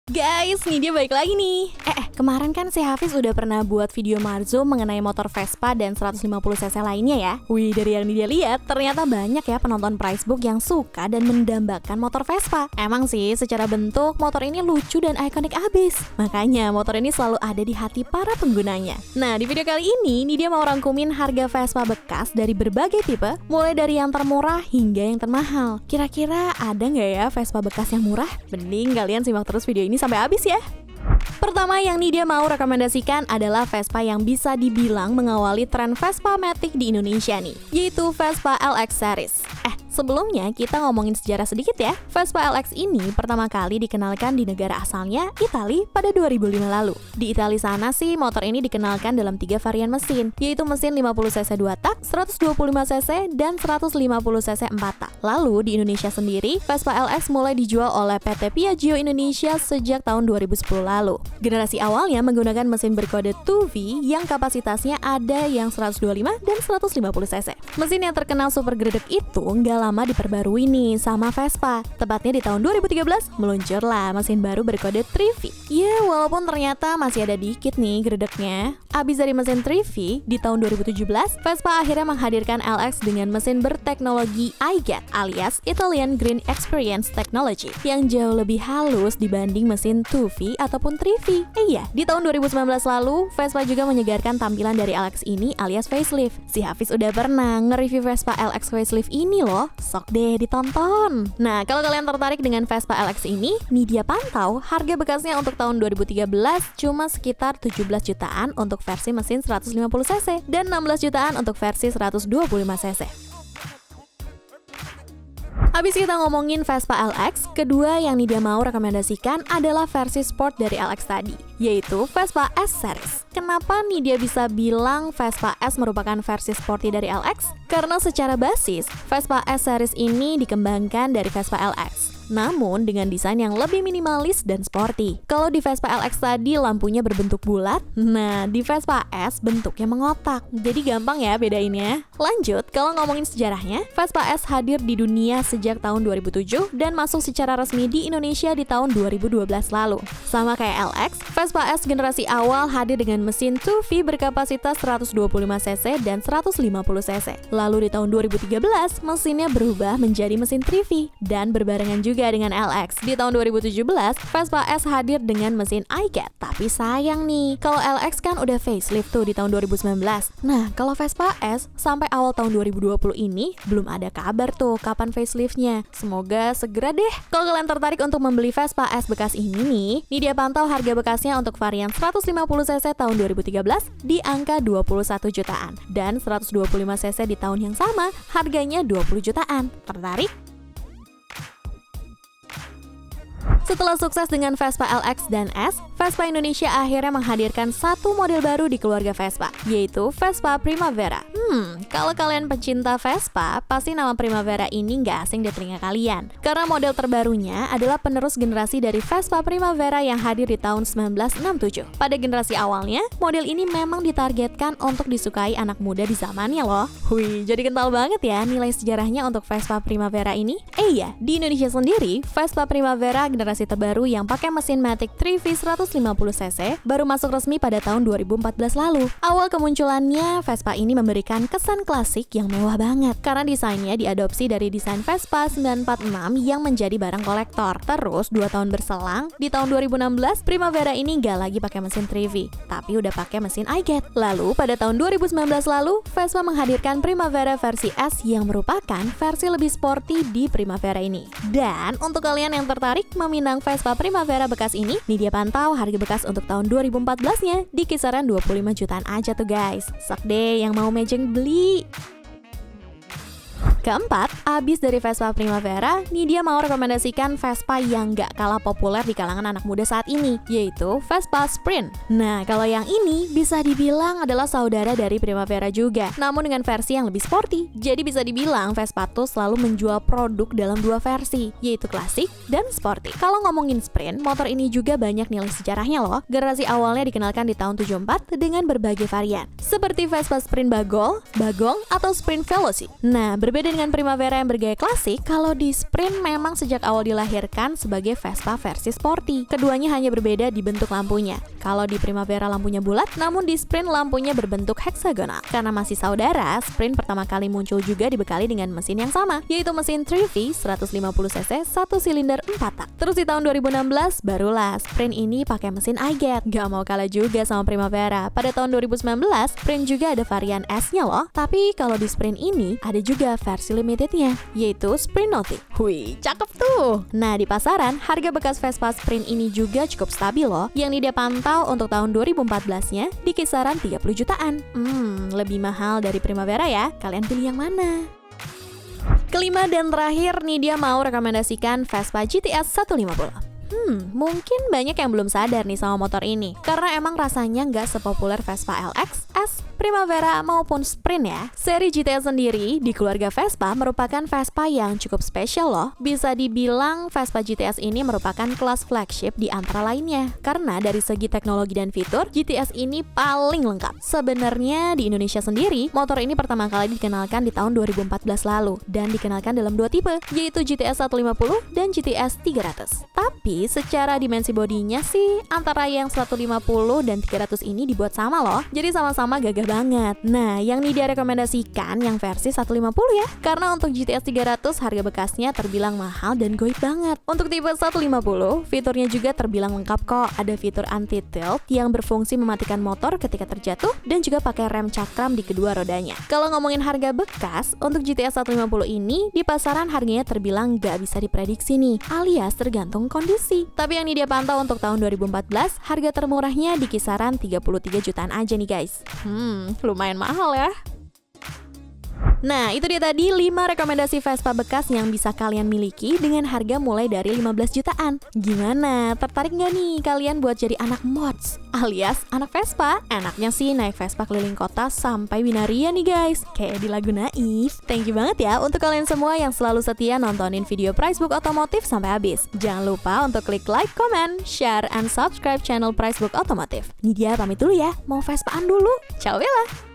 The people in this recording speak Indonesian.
Guys, nih dia balik lagi nih. Kemarin kan si Hafiz udah pernah buat video Marzo mengenai motor Vespa dan 150cc lainnya ya. Wih, dari yang dia lihat, ternyata banyak ya penonton Pricebook yang suka dan mendambakan motor Vespa. Emang sih, secara bentuk, motor ini lucu dan ikonik abis. Makanya, motor ini selalu ada di hati para penggunanya. Nah, di video kali ini, nih dia mau rangkumin harga Vespa bekas dari berbagai tipe, mulai dari yang termurah hingga yang termahal. Kira-kira ada nggak ya Vespa bekas yang murah? Mending kalian simak terus video ini sampai habis ya. Pertama yang nih dia mau rekomendasikan adalah Vespa yang bisa dibilang mengawali tren Vespa Matic di Indonesia nih, yaitu Vespa LX Series. Sebelumnya kita ngomongin sejarah sedikit ya. Vespa LX ini pertama kali dikenalkan di negara asalnya, Italia, pada 2005 lalu. Di Italia sana sih motor ini dikenalkan dalam 3 varian mesin, yaitu mesin 50cc 2 tak, 125cc, dan 150cc 4 tak. Lalu di Indonesia sendiri, Vespa LX mulai dijual oleh PT Piaggio Indonesia sejak tahun 2010 lalu. Generasi awalnya menggunakan mesin berkode 2V yang kapasitasnya ada yang 125 dan 150cc. Mesin yang terkenal super gredeg itu nggak lama diperbarui nih sama Vespa. Tepatnya di tahun 2013 meluncurlah mesin baru berkode 3V. Ya, walaupun ternyata masih ada dikit nih gredegnya. Abis dari mesin 3V, di tahun 2017, Vespa akhirnya menghadirkan LX dengan mesin berteknologi iGet alias Italian Green Experience Technology yang jauh lebih halus dibanding mesin 2V ataupun 3V. Iya, di tahun 2019 lalu, Vespa juga menyegarkan tampilan dari LX ini alias facelift. Si Hafiz udah pernah nge-review Vespa LX facelift ini loh. Sok deh ditonton. Nah, kalau kalian tertarik dengan Vespa LX ini, nih dia pantau harga bekasnya untuk tahun 2013 cuma sekitar 17 jutaan untuk versi mesin 150cc dan 16 jutaan untuk versi 125cc. Habis kita ngomongin Vespa LX, kedua yang nih dia mau rekomendasikan adalah versi sport dari LX tadi, yaitu Vespa S Series. Kenapa nih dia bisa bilang Vespa S merupakan versi sporty dari LX? Karena secara basis, Vespa S Series ini dikembangkan dari Vespa LX, namun dengan desain yang lebih minimalis dan sporty. Kalau di Vespa LX tadi lampunya berbentuk bulat, nah di Vespa S bentuknya mengotak. Jadi gampang ya bedainnya. Lanjut, kalau ngomongin sejarahnya, Vespa S hadir di dunia sejak tahun 2007 dan masuk secara resmi di Indonesia di tahun 2012 lalu. Sama kayak LX, Vespa S generasi awal hadir dengan mesin 2V berkapasitas 125cc dan 150cc. Lalu di tahun 2013, mesinnya berubah menjadi mesin 3V dan berbarengan juga dengan LX. Di tahun 2017, Vespa S hadir dengan mesin iGet. Tapi sayang nih, kalau LX kan udah facelift tuh di tahun 2019. Nah, kalau Vespa S sampai awal tahun 2020 ini belum ada kabar tuh kapan faceliftnya. Semoga segera deh. Kalau kalian tertarik untuk membeli Vespa S bekas ini nih dia pantau harga bekasnya untuk varian 150cc tahun 2013 di angka 21 jutaan dan 125cc di tahun yang sama harganya 20 jutaan. Tertarik? Setelah sukses dengan Vespa LX dan S, Vespa Indonesia akhirnya menghadirkan satu model baru di keluarga Vespa, yaitu Vespa Primavera. Kalau kalian pecinta Vespa, pasti nama Primavera ini nggak asing di telinga kalian. Karena model terbarunya adalah penerus generasi dari Vespa Primavera yang hadir di tahun 1967. Pada generasi awalnya, model ini memang ditargetkan untuk disukai anak muda di zamannya loh. Wih, jadi kental banget ya nilai sejarahnya untuk Vespa Primavera ini. Iya, di Indonesia sendiri, Vespa Primavera generasi terbaru yang pakai mesin Matic 3V 150cc baru masuk resmi pada tahun 2014 lalu. Awal kemunculannya, Vespa ini memberikan kesan klasik yang mewah banget karena desainnya diadopsi dari desain Vespa 946 yang menjadi barang kolektor. Terus 2 tahun berselang, di tahun 2016 Primavera ini nggak lagi pakai mesin 3V, tapi udah pakai mesin iGet. Lalu pada tahun 2019 lalu, Vespa menghadirkan Primavera versi S yang merupakan versi lebih sporty di Primavera ini. Dan untuk kalian yang tertarik meminang Vespa Primavera bekas ini, nih dia pantau harga bekas untuk tahun 2014-nya di kisaran 25 jutaan aja tuh guys. Sok deh yang mau mejeng beli. Keempat, abis dari Vespa Primavera, nih dia mau rekomendasikan Vespa yang gak kalah populer di kalangan anak muda saat ini, yaitu Vespa Sprint. Nah, kalau yang ini bisa dibilang adalah saudara dari Primavera juga, namun dengan versi yang lebih sporty. Jadi bisa dibilang Vespa tuh selalu menjual produk dalam 2 versi, yaitu klasik dan sporty. Kalau ngomongin Sprint, motor ini juga banyak nilai sejarahnya loh. Generasi awalnya dikenalkan di tahun 74 dengan berbagai varian, seperti Vespa Sprint Bagol, Bagong, atau Sprint Veloci. Nah, berbeda dengan Primavera yang bergaya klasik, kalau di Sprint memang sejak awal dilahirkan sebagai Vespa versi sporty. Keduanya hanya berbeda di bentuk lampunya. Kalau di Primavera lampunya bulat, namun di Sprint lampunya berbentuk heksagonal. Karena masih saudara, Sprint pertama kali muncul juga dibekali dengan mesin yang sama, yaitu mesin 3V 150cc 1 silinder 4 tak. Terus di tahun 2016, barulah Sprint ini pakai mesin iGet. Gak mau kalah juga sama Primavera. Pada tahun 2019, Sprint juga ada varian S-nya loh. Tapi kalau di Sprint ini, ada juga versi limitednya, yaitu Sprint Nautic. Wih, cakep tuh! Nah, di pasaran, harga bekas Vespa Sprint ini juga cukup stabil loh. Yang dia pantau untuk tahun 2014-nya di kisaran 30 jutaan. Lebih mahal dari Primavera ya. Kalian pilih yang mana? Kelima dan terakhir nih, dia mau rekomendasikan Vespa GTS 150. Mungkin banyak yang belum sadar nih sama motor ini, karena emang rasanya nggak sepopuler Vespa LX, S, Primavera maupun Sprint ya. Seri GTS sendiri di keluarga Vespa merupakan Vespa yang cukup spesial loh. Bisa dibilang Vespa GTS ini merupakan kelas flagship di antara lainnya, karena dari segi teknologi dan fitur, GTS ini paling lengkap. Sebenarnya di Indonesia sendiri, motor ini pertama kali dikenalkan di tahun 2014 lalu, dan dikenalkan dalam dua tipe, yaitu GTS 150 dan GTS 300. Tapi secara dimensi bodinya sih antara yang 150 dan 300 ini dibuat sama loh. Jadi sama-sama gagah banget. Nah, yang nih dia rekomendasikan yang versi 150 ya. Karena untuk GTS 300 harga bekasnya terbilang mahal dan goib banget. Untuk tipe 150, fiturnya juga terbilang lengkap kok. Ada fitur anti-tilt yang berfungsi mematikan motor ketika terjatuh dan juga pakai rem cakram di kedua rodanya. Kalau ngomongin harga bekas, untuk GTS 150 ini di pasaran harganya terbilang gak bisa diprediksi nih, alias tergantung kondisi. Tapi yang ini dia pantau untuk tahun 2014, harga termurahnya di kisaran 33 jutaan aja nih guys. Lumayan mahal ya. Nah, itu dia tadi 5 rekomendasi Vespa bekas yang bisa kalian miliki dengan harga mulai dari 15 jutaan. Gimana? Tertarik nggak nih kalian buat jadi anak mods alias anak Vespa? Enaknya sih naik Vespa keliling kota sampai Binaria nih guys, kayak di lagu Naif. Thank you banget ya untuk kalian semua yang selalu setia nontonin video Pricebook Otomotif sampai habis. Jangan lupa untuk klik like, comment, share, and subscribe channel Pricebook Otomotif. Ini dia pamit dulu ya, mau Vespaan dulu. Ciao Bella!